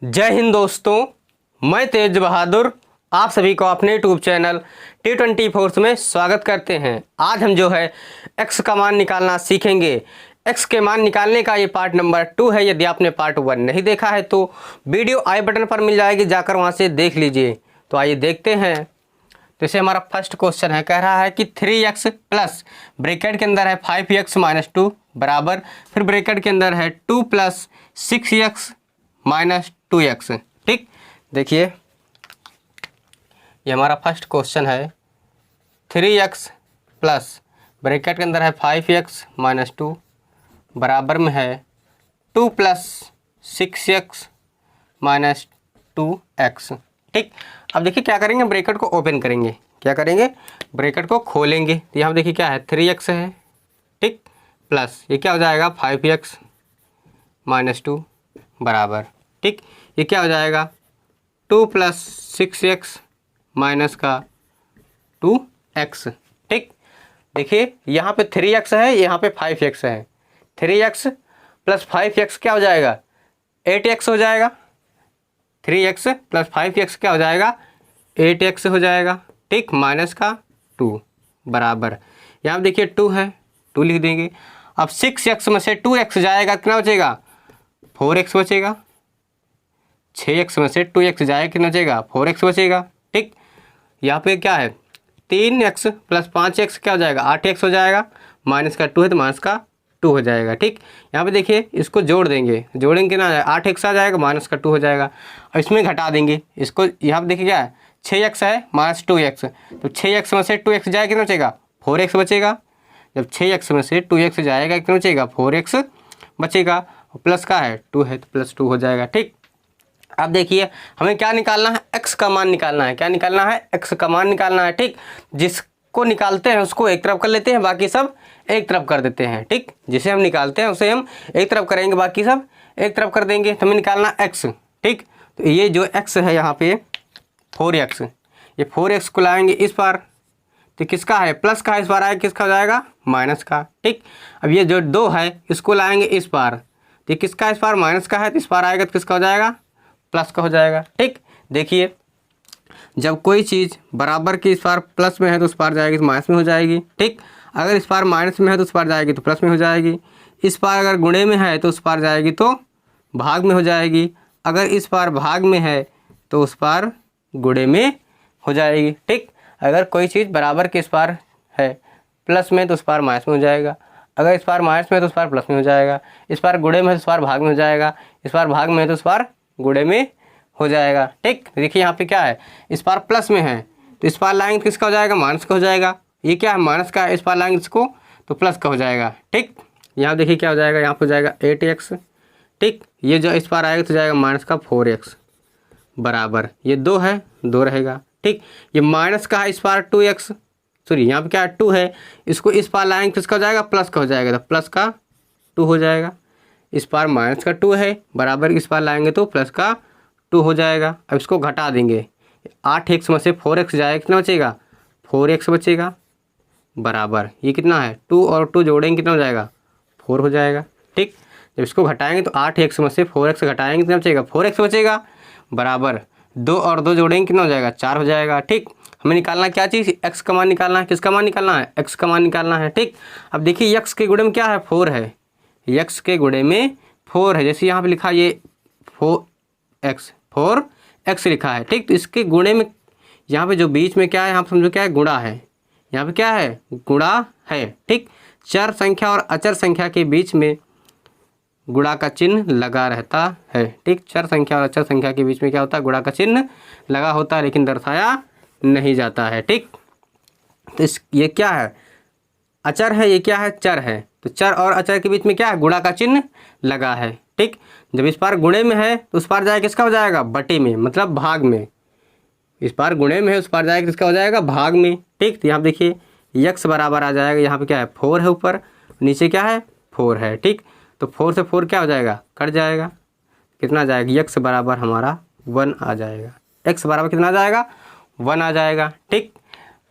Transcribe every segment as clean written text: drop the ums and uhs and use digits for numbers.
जय हिंद दोस्तों, मैं तेज बहादुर आप सभी को अपने यूट्यूब चैनल T24 में स्वागत करते हैं। आज हम जो है x का मान निकालना सीखेंगे। x के मान निकालने का ये पार्ट नंबर 2 है। यदि आपने पार्ट 1 नहीं देखा है तो वीडियो आई बटन पर मिल जाएगी, जाकर वहाँ से देख लीजिए। तो आइए देखते हैं। तो इसे हमारा फर्स्ट क्वेश्चन है, कह रहा है कि 3x प्लस ब्रैकेट के अंदर है 5x माइनस 2 बराबर, फिर ब्रैकेट के अंदर है 2 प्लस 6x माइनस 2x। ठीक, देखिए ये हमारा फर्स्ट क्वेश्चन है। 3x प्लस ब्रैकेट के अंदर है 5x माइनस 2 बराबर में है 2 प्लस 6x माइनस 2x। ठीक, अब देखिए क्या करेंगे, ब्रैकेट को ओपन करेंगे। क्या करेंगे, ब्रैकेट को खोलेंगे। तो यहाँ देखिए क्या है, 3x है। ठीक, प्लस ये क्या हो जाएगा 5x माइनस 2 बराबर। ठीक, ये क्या हो जाएगा 2 प्लस 6x माइनस का 2x। ठीक, देखिए यहाँ पे 3x है, यहाँ पे 5x है। 3x प्लस 5x क्या हो जाएगा 8x हो जाएगा। 3x प्लस 5x क्या हो जाएगा 8x हो जाएगा। ठीक, माइनस का 2 बराबर, यहाँ देखिए 2 है, 2 लिख देंगे। अब 6x में से 2x जाएगा, कितना बचेगा 4x बचेगा। 6x में से 2x जाएगा, कितना बचेगा 4x बचेगा। ठीक, यहाँ पे क्या है 3x प्लस 5x क्या हो जाएगा 8x हो जाएगा। माइनस का 2 है तो माइनस का 2 हो जाएगा। ठीक, यहाँ पे देखिए इसको जोड़ देंगे, जोड़ेंगे ना 8x आ जाएगा, माइनस का 2 हो जाएगा। और इसमें घटा देंगे इसको, यहाँ पे देखिए क्या है 6x है माइनस 2x, तो 6x में से 2x जाएगा, कितना बचेगा 4x बचेगा। जब 6x में से 2x जाएगा, कितना बचेगा 4x बचेगा। प्लस का है 2 है तो प्लस 2 हो जाएगा। ठीक, अब देखिए हमें क्या निकालना है, x का मान निकालना है। क्या निकालना है, x का मान निकालना है। ठीक, जिसको निकालते हैं उसको एक तरफ कर लेते हैं, बाकी सब एक तरफ कर देते हैं। ठीक, जिसे हम निकालते हैं उसे हम एक तरफ करेंगे, बाकी सब एक तरफ कर देंगे। तो हमें निकालना x। ठीक, तो ये जो x है यहाँ पे 4x, ये 4x को लाएंगे इस पार, तो किसका है प्लस का, इस बार आएगा किसका हो जाएगा माइनस का। ठीक, अब ये जो 2 है इसको लाएंगे इस पार, तो ये किसका इस पार माइनस का है, तो इस पार आएगा तो किसका हो जाएगा प्लस का हो जाएगा। ठीक, देखिए जब कोई चीज़ बराबर की इस पार प्लस में है तो उस पार जाएगी तो माइनस में हो जाएगी। ठीक, अगर इस पार माइनस में है तो उस पार जाएगी तो प्लस में हो जाएगी। इस पार अगर गुणे में है तो उस पार जाएगी तो भाग में हो जाएगी। अगर इस पार भाग में है तो उस पार गुणे में हो जाएगी। ठीक, अगर कोई चीज़ बराबर के इस पार है प्लस में तो उस पार माइनस में हो जाएगा। अगर इस पार माइनस में है तो उस पार प्लस में हो जाएगा। इस पार गुणे में है तो उस पार भाग में हो जाएगा। इस पार भाग में है तो उस पार गुणे में हो जाएगा। ठीक, देखिए यहाँ पे क्या है, इस पार प्लस में है तो इस पार लाएंगे तो किसका हो जाएगा माइनस का हो जाएगा। ये क्या है माइनस का, इस पार लाएंगे इसको तो प्लस का हो जाएगा। ठीक, यहाँ देखिए क्या हो जाएगा, यहाँ पर हो जाएगा 8x। ठीक, ये जो इस पार आएगा तो जाएगा माइनस का 4x बराबर, ये 2 है 2 रहेगा। ठीक, ये माइनस का है इस पार 2x, सॉरी यहाँ पे क्या है 2 है, इसको इस पार लाएंगे किसका हो जाएगा प्लस का हो जाएगा, तो प्लस का 2 हो जाएगा। इस पार माइनस का 2 है बराबर, इस पार लाएंगे तो प्लस का 2 हो जाएगा। अब इसको घटा देंगे, 8x में से 4x जाएगा, कितना बचेगा 4x बचेगा बराबर, ये कितना है 2 और 2 जोड़ेंगे कितना हो जाएगा 4 हो जाएगा। ठीक, जब इसको घटाएंगे तो 8x में से 4x घटाएंगे कितना बचेगा 4x बचेगा बराबर, 2 और 2 जोड़ेंगे कितना हो जाएगा 4 हो जाएगा। ठीक, हमें निकालना क्या चीज़, x का मान निकालना है। किसका मान निकालना है, x का मान निकालना है। ठीक, अब देखिए x के गुणे में क्या है 4 है, x के गुणे में 4 है, जैसे यहाँ पे लिखा ये 4x लिखा है। ठीक, तो इसके गुणे में यहाँ पे जो बीच में क्या है, यहाँ पे समझो क्या है गुणा है, यहाँ पे क्या है गुणा है। ठीक, चर संख्या और अचर संख्या के बीच में गुणा का चिन्ह लगा रहता है। ठीक, चर संख्या और अचर संख्या के बीच में क्या होता है गुणा का चिन्ह लगा होता है, लेकिन दर्शाया नहीं जाता है। ठीक, तो ये क्या है अचर है, ये क्या है चर है, तो चर और अचर के बीच में क्या है गुणा का चिन्ह लगा है। ठीक, जब इस पार गुणे में है तो उस पार जाएगा किसका हो जाएगा बटे में, मतलब भाग में। इस पार गुणे में है उस पार जाएगा किसका हो जाएगा भाग में। ठीक, तो यहाँ देखिए x बराबर आ जाएगा, यहाँ पे क्या है 4 है ऊपर, नीचे क्या है 4 है। ठीक, तो 4 से 4 क्या हो जाएगा कट जाएगा, कितना आ जाएगा x बराबर हमारा 1 आ जाएगा। x बराबर कितना आ जाएगा 1 आ जाएगा। ठीक,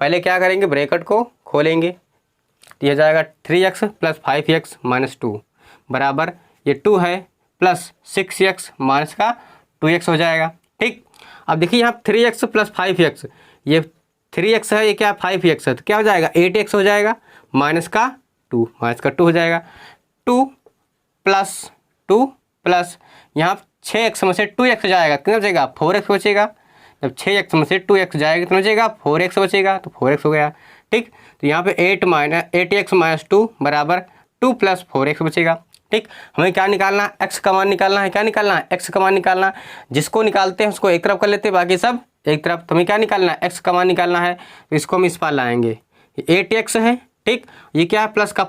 पहले क्या करेंगे ब्रैकेट को खोलेंगे, तो यह जाएगा 3x प्लस 5x माइनस 2 बराबर, ये 2 है प्लस 6x माइनस का 2x हो जाएगा। ठीक, अब देखिए यहाँ 3x प्लस 5x, ये 3x है, ये क्या 5x है, तो क्या हो जाएगा 8x हो जाएगा, माइनस का 2 हो जाएगा। 2 प्लस यहाँ 6x में से 2x जाएगा, कितना बचेगा 4x बचेगा। जब 6x में से 2x जाएगा कितना बचेगा 4x बचेगा, तो 4x हो गया। ठीक, तो यहाँ पे 8x माइनस 2 बराबर 2 प्लस 4x बचेगा। ठीक, हमें क्या निकालना है, x का मान निकालना है। क्या निकालना है, x का मान निकालना है। जिसको निकालते हैं उसको एक तरफ कर लेते हैं, बाकी सब एक तरफ। तो हमें क्या निकालना है, x का मान निकालना है, तो इसको हम इस पार लाएंगे। 8x है, ठीक, ये क्या है प्लस का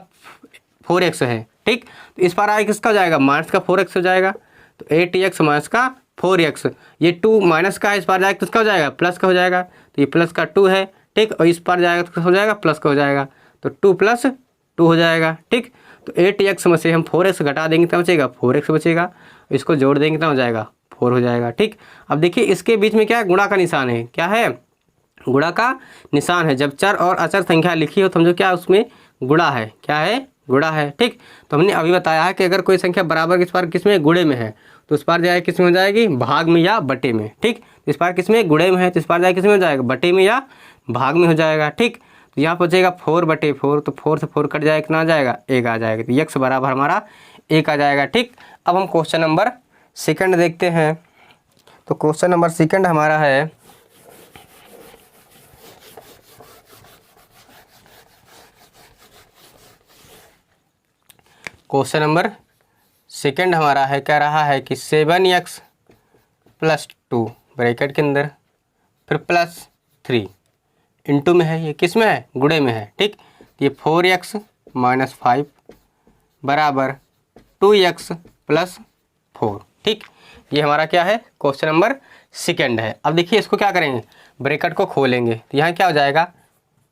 4x है। ठीक, तो इस पार आगे किसका हो जाएगा, माइनस का 4x हो जाएगा। तो 8x माइनस का 4x, ये 2 माइनस का है, इस पार जाएगा किसका हो जाएगा, प्लस का हो जाएगा। तो ये प्लस का 2 है, ठीक, और इस पार जाएगा तो हो जाएगा प्लस का हो जाएगा, तो 2 प्लस 2 हो जाएगा। ठीक, तो 8x में से हम 4x घटा देंगे कितना बचेगा, 4x बचेगा। इसको जोड़ देंगे कितना हो जाएगा, 4 हो जाएगा। ठीक, अब देखिए इसके बीच में क्या है, गुणा का निशान है। क्या है, गुणा का निशान है। जब चर और अचर संख्या लिखी हो तो समझो क्या उसमें गुणा है। क्या है, गुणा है। ठीक, तो हमने अभी बताया है कि अगर कोई संख्या बराबर इस पार किस में, गुणे में है, तो उस पार जाएगा किस में हो जाएगी, भाग में या बटे में। ठीक, इस पार किस में, गुणे में है, तो इस पार जाएगा किस में हो जाएगा, बटे में या भाग में हो जाएगा। ठीक, तो यहाँ बचेगा 4/4, तो 4 से 4 कट जाएगा, कितना आ जाएगा, 1 आ जाएगा। तो x बराबर हमारा 1 आ जाएगा। ठीक, अब हम क्वेश्चन नंबर सेकंड देखते हैं। तो क्वेश्चन नंबर सेकंड हमारा है, क्वेश्चन नंबर सेकंड हमारा है, कह रहा है कि 7x प्लस 2 ब्रैकेट के अंदर फिर प्लस 3 इंटू में है, ये किस में है, गुणे में है। ठीक, ये 4x माइनस 5 बराबर 2x प्लस 4। ठीक, ये हमारा क्या है, क्वेश्चन नंबर सेकंड है। अब देखिए इसको क्या करेंगे, ब्रैकेट को खोलेंगे, तो यहाँ क्या हो जाएगा,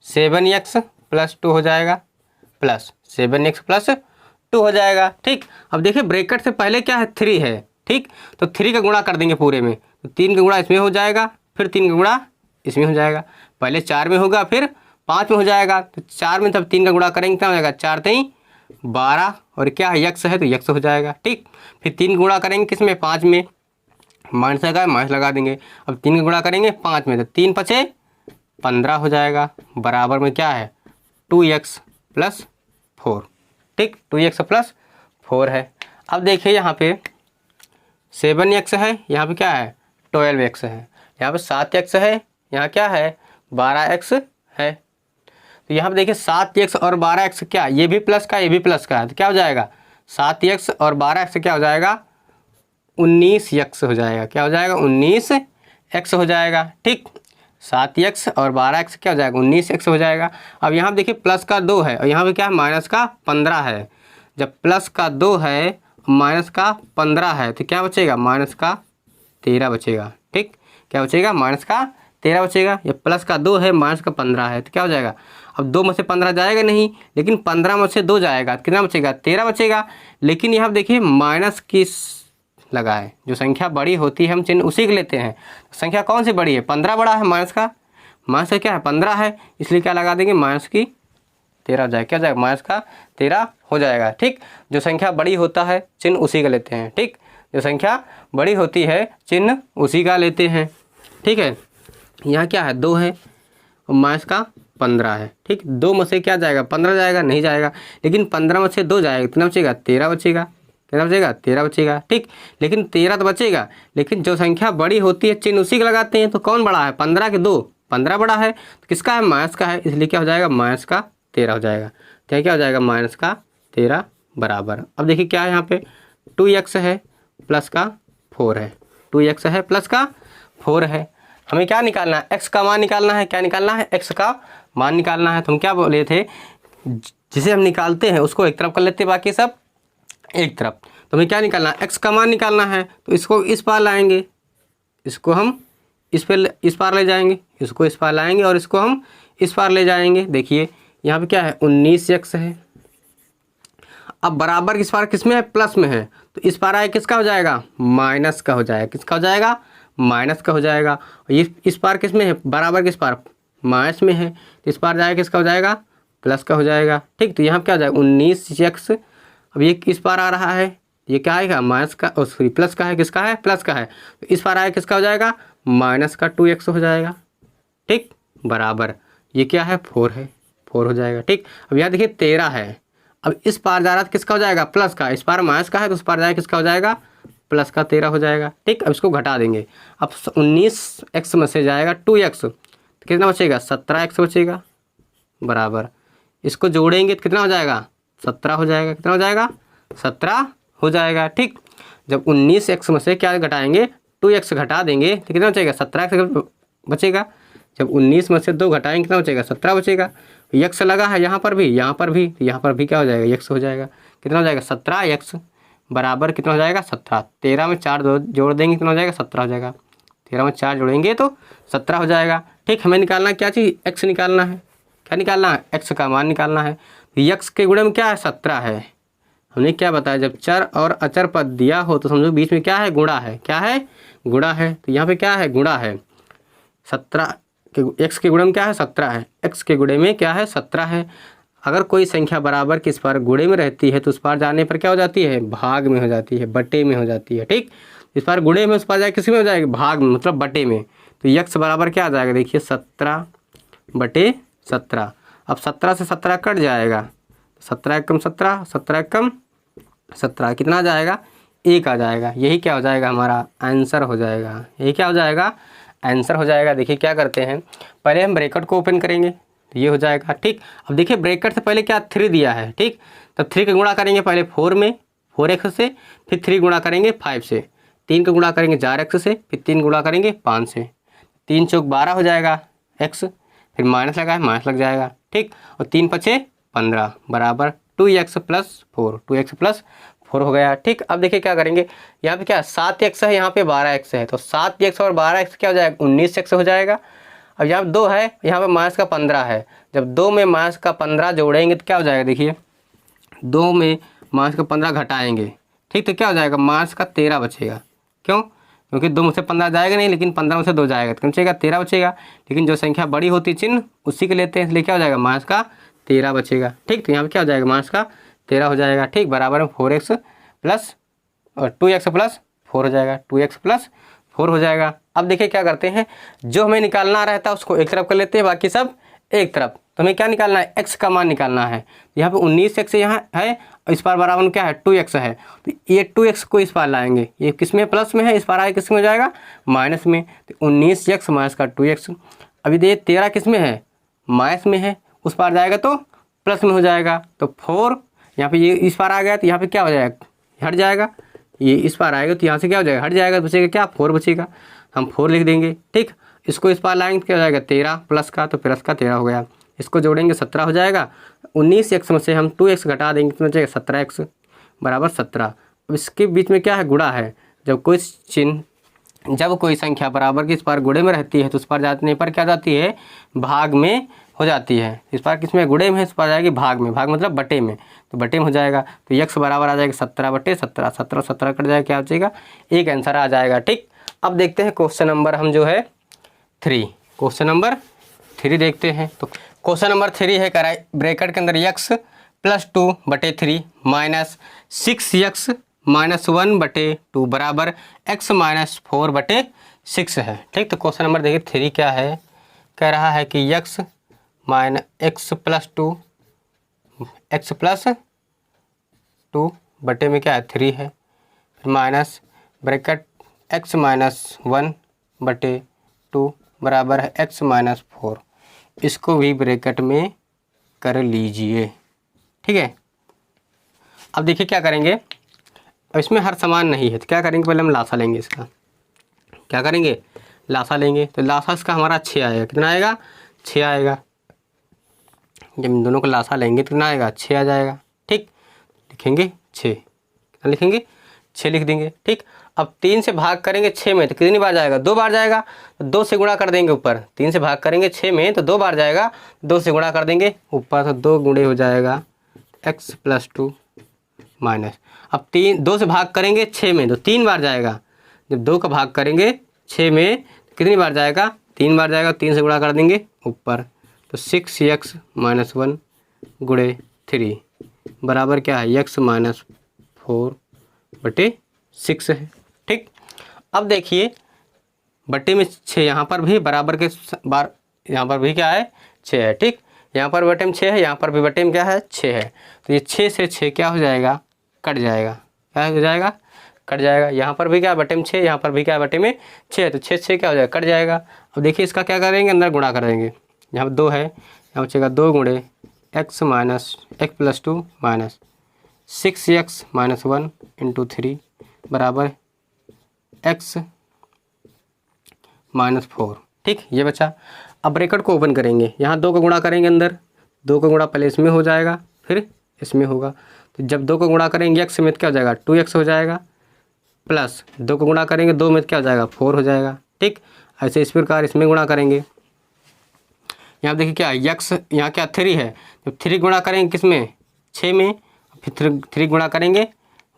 7x प्लस 2 हो जाएगा, प्लस 7x प्लस 2 हो जाएगा। ठीक, अब देखिए ब्रैकेट से पहले क्या है, 3 है। ठीक, तो 3 का गुणा कर देंगे पूरे में, तो 3 का गुणा इसमें हो जाएगा, फिर 3 का गुणा इसमें हो जाएगा, पहले 4 में होगा फिर 5 में हो जाएगा। तो 4 में तब 3 का गुणा करेंगे क्या हो जाएगा, 4 3 12, और क्या है यक्स है तो यक्स हो जाएगा। ठीक, फिर 3 गुणा करेंगे किस में, 5 में, माइनस लगा माइनस लगा देंगे। अब 3 का गुणा करेंगे 5 में, तो 3 5 15 हो जाएगा, बराबर में क्या है 2x प्लस 4। ठीक, 2x प्लस 4 है। अब देखिए यहाँ पे 7x है, यहाँ पे क्या है 12x है, यहाँ पे 7x है, यहाँ क्या है 12x है। तो यहाँ पे देखिए 7x और 12x क्या, ये भी प्लस का ये भी प्लस का है, तो क्या हो जाएगा 7x और 12x क्या हो जाएगा 19x हो जाएगा। क्या हो जाएगा 19x हो जाएगा। ठीक, 7x और 12x क्या हो जाएगा 19x हो जाएगा। अब यहाँ देखिए प्लस का 2 है और यहाँ पे क्या है माइनस का 15 है। जब प्लस का 2 है माइनस का 15 है तो क्या बचेगा, माइनस का 13 बचेगा। ठीक, क्या बचेगा, माइनस का 13 बचेगा। ये प्लस का 2 है माइनस का 15 है तो क्या हो जाएगा, अब 2 में से 15 जाएगा नहीं, लेकिन 15 में से 2 जाएगा, कितना बचेगा 13 बचेगा। लेकिन यहाँ देखिए माइनस की लगा है, जो संख्या बड़ी होती है हम चिन्ह उसी के लेते हैं। संख्या कौन सी बड़ी है, 15 बड़ा है, माइनस का क्या है 15 है, इसलिए क्या लगा देंगे माइनस की 13 हो जाएगा। क्या हो जाएगा, माइनस का 13 हो जाएगा। ठीक, जो संख्या बड़ी होता है चिन्ह उसी का लेते हैं। ठीक, जो संख्या बड़ी होती है चिन्ह उसी का लेते हैं। ठीक है, यहाँ क्या है 2 है और माइनस का 15 है। ठीक, 2 में से क्या जाएगा 15 जाएगा, नहीं जाएगा, लेकिन 15 में से 2 जाएगा, कितना बचेगा 13 बचेगा। कितना बचेगा 13 बचेगा। ठीक, लेकिन 13 तो बचेगा, लेकिन जो संख्या बड़ी होती है चिन्ह उसी का लगाते हैं। तो कौन बड़ा है, 15 के 2, 15 बड़ा है, तो किसका है माइनस का है, इसलिए क्या हो जाएगा माइनस का 13 हो जाएगा। क्या हो जाएगा माइनस का 13 बराबर। अब देखिए क्या है यहाँ पे 2x है प्लस का 4 है, 2x है प्लस का 4 है। हमें क्या निकालना है, x का मान निकालना है। क्या निकालना है, x का मान निकालना है। तो हम क्या बोले थे, जिसे हम निकालते हैं उसको एक तरफ कर लेते हैं, बाकी सब एक तरफ। तो हमें क्या निकालना है, x का मान निकालना है। तो इसको इस पार लाएंगे, इसको हम इस पार ले जाएंगे, इसको इस पार लाएंगे और इसको हम इस पार ले जाएंगे। देखिए यहाँ पे क्या है 19x है। अब बराबर इस पार किस में है, प्लस में है, तो इस पार आए किसका हो जाएगा, माइनस का हो जाएगा। किसका हो जाएगा, माइनस का हो जाएगा। और ये इस पार किस में है, बराबर किस पार माइनस में है, तो इस पार जाएगा किसका हो जाएगा, प्लस का हो जाएगा। ठीक, तो यहाँ क्या हो जाएगा 19x। अब ये किस पार आ रहा है, ये क्या आएगा माइनस का, सॉरी प्लस का है, किसका है प्लस का है, तो इस बार आएगा किसका हो जाएगा माइनस का 2x हो जाएगा। ठीक, बराबर ये क्या है 4 है, 4 हो जाएगा। ठीक, अब यहाँ देखिए 13 है, अब इस पार जा रहा था किसका हो जाएगा प्लस का, इस पार माइनस का है तो उस पार जाएगा किसका हो जाएगा प्लस का 13 हो जाएगा। ठीक, अब इसको घटा देंगे, अब 19x में से जाएगा 2x तो कितना बचेगा 17x बचेगा, बराबर इसको जोड़ेंगे तो कितना हो जाएगा 17 हो जाएगा, कितना हो जाएगा 17 हो जाएगा। ठीक, जब 19x में से क्या घटाएंगे 2x घटा देंगे तो कितना बचेगा 17x बचेगा, जब 19 में से 2 घटाएंगे कितना बचेगा 17 बचेगा। यक्स लगा है यहाँ पर भी, यहाँ पर भी, यहाँ पर भी क्या हो जाएगा यक्स हो जाएगा, कितना हो जाएगा 17x बराबर कितना हो जाएगा 17, 13 में 4 जोड़ देंगे कितना हो जाएगा 17 हो जाएगा, 13 में 4 जोड़ेंगे तो 17 हो जाएगा। ठीक, हमें निकालना क्या चीज़ x निकालना है, क्या निकालना है x का मान निकालना है। यक्स के गुणे में क्या है 17 है, हमने क्या बताया जब चर और अचर पद दिया हो तो समझो बीच में क्या है गुणा है, क्या है गुणा है, तो यहाँ पे क्या है गुणा है 17 के, x के गुणे में क्या है 17 है, x के गुणे में क्या है 17 है। अगर कोई संख्या बराबर किस पार गुणे में रहती है तो उस पार जाने पर क्या हो जाती है भाग में हो जाती है, बटे में हो जाती है। ठीक, इस पार गुणे में उस पार जाए किसी में हो जाएगी भाग में मतलब बटे में, तो यक्स बराबर क्या आ जाएगा देखिए 17 बटे 17, अब 17 से 17 कट जाएगा, 17 एकम 17, 17 एकम 17 कितना आ जाएगा 1 आ जाएगा, यही क्या हो जाएगा हमारा आंसर हो जाएगा, यही क्या हो जाएगा आंसर हो जाएगा। देखिए क्या करते हैं पहले हम ब्रैकेट को ओपन करेंगे तो ये हो जाएगा। ठीक, अब देखिए ब्रैकेट से पहले क्या 3 दिया है, ठीक, तब 3 का गुणा करेंगे पहले 4 में 4x से, फिर 3 गुणा करेंगे 5 से, 3 का गुणा करेंगे 4x से, फिर 3 गुणा करेंगे 5 से, 3 चौक 12 हो जाएगा x, फिर माइनस लगा है माइनस लग जाएगा। ठीक, और 3 पचे 15 बराबर 2x प्लस 4, 2x प्लस 4 हो गया। ठीक, अब देखिए क्या करेंगे यहाँ पे क्या 7x है, यहाँ पे 12x है, तो 7x और 12x क्या हो जाएगा 19x हो जाएगा। अब यहाँ पे 2 है, यहाँ पे माइनस का 15 है, जब 2 में माइनस का 15 जोड़ेंगे तो क्या हो जाएगा देखिए 2 में माइनस का 15 घटाएंगे, ठीक, तो क्या हो जाएगा माइनस का 13 बचेगा। क्यों, क्योंकि 2 में से 15 जाएगा नहीं, लेकिन 15 में से 2 जाएगा तो क्या बचेगा 13 बचेगा, लेकिन जो संख्या बड़ी होती चिन्ह उसी के लेते हैं, इसलिए क्या हो जाएगा माइनस का 13 बचेगा। ठीक, तो यहाँ पे क्या हो जाएगा माइनस का 13 हो जाएगा। ठीक, बराबर में 4x प्लस और 2x प्लस 4 हो जाएगा, 2x प्लस 4 हो जाएगा। अब देखिए क्या करते हैं जो हमें निकालना रहता है उसको एक तरफ कर लेते हैं, बाकी सब एक तरफ। तो हमें क्या निकालना है x का मान निकालना है, यहाँ पे 19x यहाँ है, इस पार बराबर में क्या है 2x है, तो ये 2x को इस पार लाएंगे, ये किस में प्लस में है, इस पार आए किस में हो जाएगा माइनस में, तो 19x माइनस का 2x। अभी देखिए 13 किस में है माइनस में है, उस पार जाएगा तो प्लस में हो जाएगा, तो 4 यहाँ पे ये इस पार आ गया तो यहाँ पे क्या हो जाएगा हट जाएगा, ये इस पार आएगा तो यहाँ से क्या हो जाएगा हट जाएगा, तो बचेगा क्या 4 बचेगा, हम 4 लिख देंगे। ठीक, इसको इस पार लाएंगे तो क्या हो जाएगा 13 प्लस का, तो प्लस का 13 हो गया, इसको जोड़ेंगे 17 हो जाएगा, 19x में से हम 2x घटा देंगे तो बचेगा 17x बराबर 17। अब इसके बीच में क्या है गुणा है, जब कोई संख्या बराबर की इस पार गुणे में रहती है तो उस पार जाने पर क्या जाती है भाग में हो जाती है, इस पार किस में गुणे में, इस पार जाएगी भाग में, भाग मतलब बटे में, तो बटे में हो जाएगा, तो x बराबर आ जाएगा 17 बटे 17, 17 17 कट जाएगा, क्या बचेगा एक आंसर आ जाएगा। ठीक, अब देखते हैं क्वेश्चन नंबर हम जो है 3, क्वेश्चन नंबर 3 देखते हैं। तो क्वेश्चन नंबर 3 है कराई ब्रैकेट के अंदर x प्लस 2 बटे 3 माइनस 6x माइनस 1 बटे 2 बराबर x माइनस 4 बटे 6 है। ठीक, तो क्वेश्चन नंबर देखिए 3 क्या है, कह रहा है कि x प्लस 2 बटे में क्या है 3 है, फिर माइनस ब्रैकेट x माइनस 1 बटे 2 बराबर है x माइनस 4, इसको भी ब्रैकेट में कर लीजिए। ठीक है, अब देखिए क्या करेंगे, अब इसमें हर समान नहीं है तो क्या करेंगे पहले हम लासा लेंगे, इसका क्या करेंगे लासा लेंगे, तो लासा इसका हमारा 6 आएगा, कितना आएगा 6 आएगा, जब इन दोनों को लासा लेंगे तो कितना आएगा 6 आ जाएगा। ठीक, लिखेंगे 6, कितना लिखेंगे 6 लिख देंगे। ठीक, अब 3 से भाग करेंगे 6 में तो कितनी बार जाएगा 2 बार जाएगा, तो 2 से गुणा कर देंगे ऊपर, 3 से भाग करेंगे 6 में तो 2 बार जाएगा, 2 से गुणा कर देंगे ऊपर, तो 2 गुणे हो जाएगा x प्लस 2 माइनस, अब 2 से भाग करेंगे 6 में तो 3 बार जाएगा, जब 2 का भाग करेंगे 6 में तो कितनी बार जाएगा 3 बार जाएगा, 3 से गुणा कर देंगे ऊपर, तो 6x माइनस 1 गुणे 3 बराबर क्या है x माइनस 4 बटे 6 है। ठीक, अब देखिए बटे में 6, यहाँ पर भी बराबर के बार, यहाँ पर भी क्या है 6 है। ठीक, यहाँ पर बटे में 6 है, यहाँ पर भी बटे में क्या है 6 है। तो ये 6 से 6 क्या हो जाएगा, कट जाएगा। क्या हो जाएगा, कट जाएगा। यहाँ पर भी क्या बटे में 6, यहाँ पर भी क्या बटे में 6, तो 6 से क्या हो जाएगा, कट जाएगा। अब देखिए इसका क्या करेंगे, अंदर गुणा करेंगे। यहाँ पर 2 है, यहाँ बचेगा 2 गुणे x minus x plus 2 minus 6x minus 1 into 3 बराबर x माइनस 4। ठीक, ये बचा। अब ब्रैकेट को ओपन करेंगे, यहाँ 2 का गुणा करेंगे, अंदर 2 का गुणा पहले इसमें हो जाएगा फिर इसमें होगा। तो जब 2 का गुणा करेंगे x में क्या हो जाएगा 2x हो जाएगा, प्लस 2 का गुणा करेंगे 2 में क्या हो जाएगा 4 हो जाएगा। ठीक, ऐसे इस प्रकार इसमें गुणा करेंगे। यहाँ देखिए क्या x, यहाँ क्या 3 है, जब 3 गुणा करेंगे किस में 6 में, फिर 3 गुणा करेंगे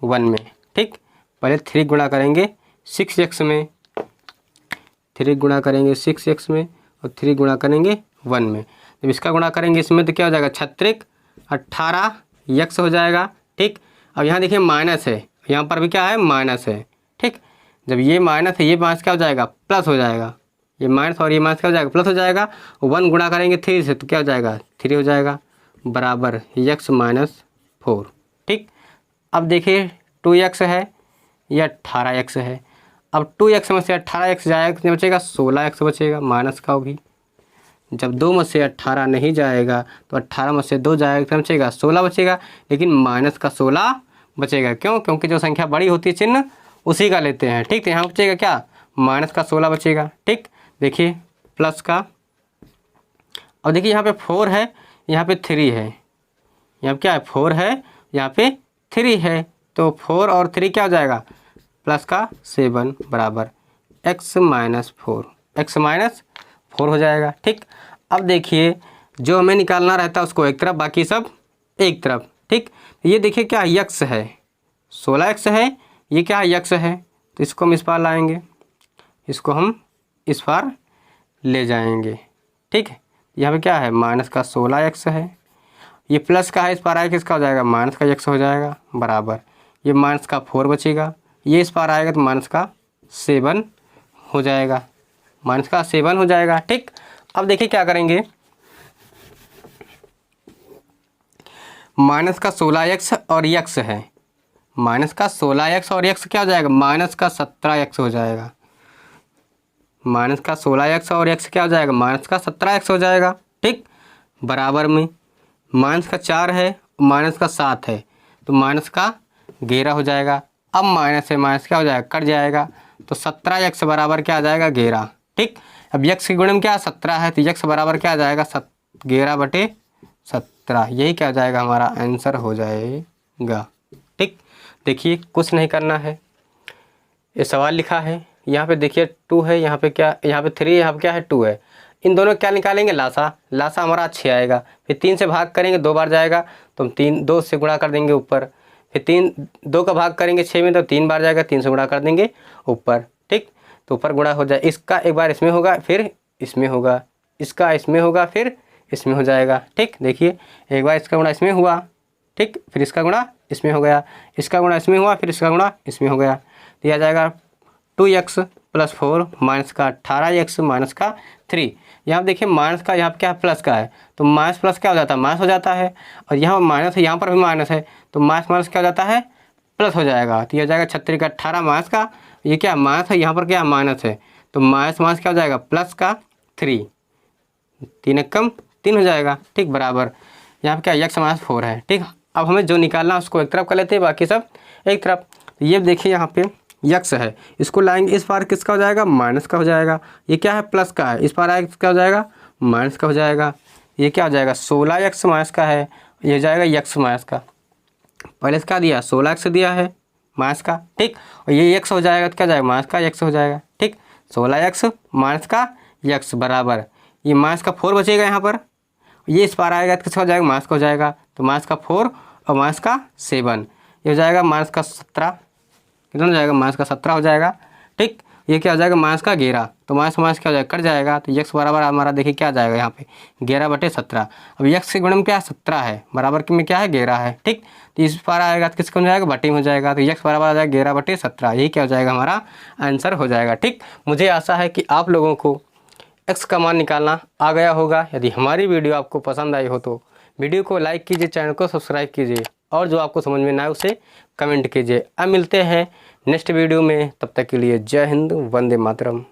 1 में। ठीक, पहले 3 गुणा करेंगे 6x में, 3 गुणा करेंगे 6x में और 3 गुणा करेंगे 1 में। जब इसका गुणा करेंगे इसमें तो क्या हो जाएगा 36 18x हो जाएगा। ठीक, अब यहाँ देखिए माइनस है, यहाँ पर भी क्या है माइनस है। ठीक, जब ये माइनस है ये माइनस क्या हो जाएगा प्लस हो जाएगा, ये माइनस और ये माइनस क्या हो जाएगा प्लस हो जाएगा। 1 गुणा करेंगे 3 से तो क्या हो जाएगा 3 हो जाएगा बराबर x माइनस 4। ठीक, अब देखिए 2x है, ये 18x है। अब 2x में से 18x जाएगा कितने बचेगा 16x बचेगा माइनस का भी। जब 2 में से 18 नहीं जाएगा तो 18 में से 2 जाएगा कितना बचेगा 16 बचेगा, लेकिन माइनस का 16 बचेगा। क्यों, क्योंकि जो संख्या बड़ी होती है चिन्ह उसी का लेते हैं। ठीक, तो यहाँ बचेगा क्या माइनस का 16 बचेगा। ठीक, देखिए प्लस का, अब देखिए यहाँ पे 4 है, यहाँ पे 3 है, यहाँ क्या है 4 है, यहाँ पे 3 है, तो 4 और 3 क्या हो जाएगा प्लस का 7 बराबर x माइनस 4, x माइनस 4 हो जाएगा। ठीक, अब देखिए जो हमें निकालना रहता है उसको एक तरफ, बाकी सब एक तरफ। ठीक, ये देखिए क्या x है 16x है, ये क्या x है, तो इसको हम इस पार लाएंगे, इसको हम इस पार ले जाएंगे। ठीक है, यहाँ पे क्या है माइनस का 16x है, ये प्लस का है, इस पार आएगा किसका हो जाएगा माइनस का x हो जाएगा बराबर ये माइनस का 4 बचेगा, ये इस पार आएगा तो माइनस का 7 हो जाएगा, माइनस का 7 हो जाएगा। ठीक, अब देखिए क्या करेंगे, माइनस का 16x और x है, माइनस का 16x और x क्या हो जाएगा माइनस का 17x हो जाएगा, माइनस का 16x और x क्या हो जाएगा माइनस का 17x हो जाएगा। ठीक, बराबर में माइनस का 4 है, माइनस का 7 है, तो माइनस का 11 हो जाएगा। अब माइनस है माइनस क्या हो जाएगा कट जाएगा, तो 17x बराबर क्या आ जाएगा 11। ठीक, अब x के गुणे में क्या 17 है, तो x बराबर क्या आ जाएगा 11 बटे 17, यही क्या आ जाएगा हमारा आंसर हो जाएगा। ठीक, देखिए कुछ नहीं करना है, ये सवाल लिखा है, यहाँ पे देखिए 2 है, यहाँ पे क्या, यहाँ पे 3 है, यहाँ पे क्या है 2 है, इन दोनों क्या निकालेंगे लासा, लासा हमारा 6 आएगा, फिर 3 से भाग करेंगे 2 बार जाएगा तो हम 2 से गुणा कर देंगे ऊपर, फिर 2 का भाग करेंगे 6 में तो 3 बार जाएगा, 3 से गुणा कर देंगे ऊपर। ठीक, तो ऊपर गुणा हो जाए, इसका एक बार इसमें होगा फिर इसमें होगा, इसका इसमें होगा फिर इसमें हो जाएगा। ठीक, देखिए एक बार इसका गुणा इसमें हुआ, ठीक, फिर इसका गुणा इसमें हो गया, इसका गुणा इसमें हुआ फिर इसका गुणा इसमें हो गया, दिया जाएगा 2x प्लस 4 माइनस का 18x माइनस का 3। यहाँ देखिए माइनस का यहाँ क्या है प्लस का है, तो माइनस प्लस क्या हो जाता है माइनस हो जाता है, और यहाँ माइनस है यहाँ पर भी माइनस है, तो माइनस माइनस क्या हो जाता है प्लस हो जाएगा, तो यह हो जाएगा 36 का 18 माइनस का, ये क्या माइनस है यहाँ पर क्या माइनस है, तो माइनस माइनस क्या हो जाएगा प्लस का 3, 3 कम 3 हो जाएगा। ठीक, बराबर यहाँ पर क्या x माइनस 4 है। ठीक, अब हमें जो निकालना है उसको एक तरफ कर लेते हैं, बाकी सब एक तरफ। तो ये देखिए यहाँ पे x है, इसको लाएंगे, इस पार किसका हो जाएगा माइनस का हो जाएगा, ये क्या है प्लस का है, इस पार आएगा किसका हो जाएगा माइनस का हो जाएगा, ये क्या हो जाएगा 16x माइनस का है, ये हो जाएगा x माइनस का, पहले इसका दिया 16x दिया है माइनस का। ठीक, और ये x हो जाएगा तो क्या जाएगा माइनस का x हो जाएगा। ठीक, 16x माइनस का x बराबर ये माइनस का 4 बचेगा यहाँ पर, ये इस पार आएगा तो किसका हो जाएगा माइनस का हो जाएगा, तो माइनस का 4 और माइनस का 7, ये हो जाएगा माइनस का 17, कितना हो जाएगा माइनस का 17 हो जाएगा। ठीक, ये क्या हो जाएगा माइनस का 11, तो माइनस माइनस क्या हो जाएगा, कट जाएगा। तो x बराबर हमारा देखिए क्या आ जाएगा यहाँ पे 11/17। अब x के गुणन क्या है 17 है, बराबर में क्या है 11 है, ठीक। तो इस पार आएगा तो किसका हो जाएगा, बटे में हो जाएगा। तो x बराबर आ जाएगा 11/17, यही क्या हो जाएगा हमारा आंसर हो जाएगा, ठीक। मुझे आशा है कि आप लोगों को x का मान निकालना आ गया होगा। यदि हमारी वीडियो आपको पसंद आई हो तो वीडियो को लाइक कीजिए, चैनल को सब्सक्राइब कीजिए और जो आपको समझ में ना आए उसे कमेंट कीजिए। अब मिलते हैं नेक्स्ट वीडियो में, तब तक के लिए जय हिंद, वंदे मातरम।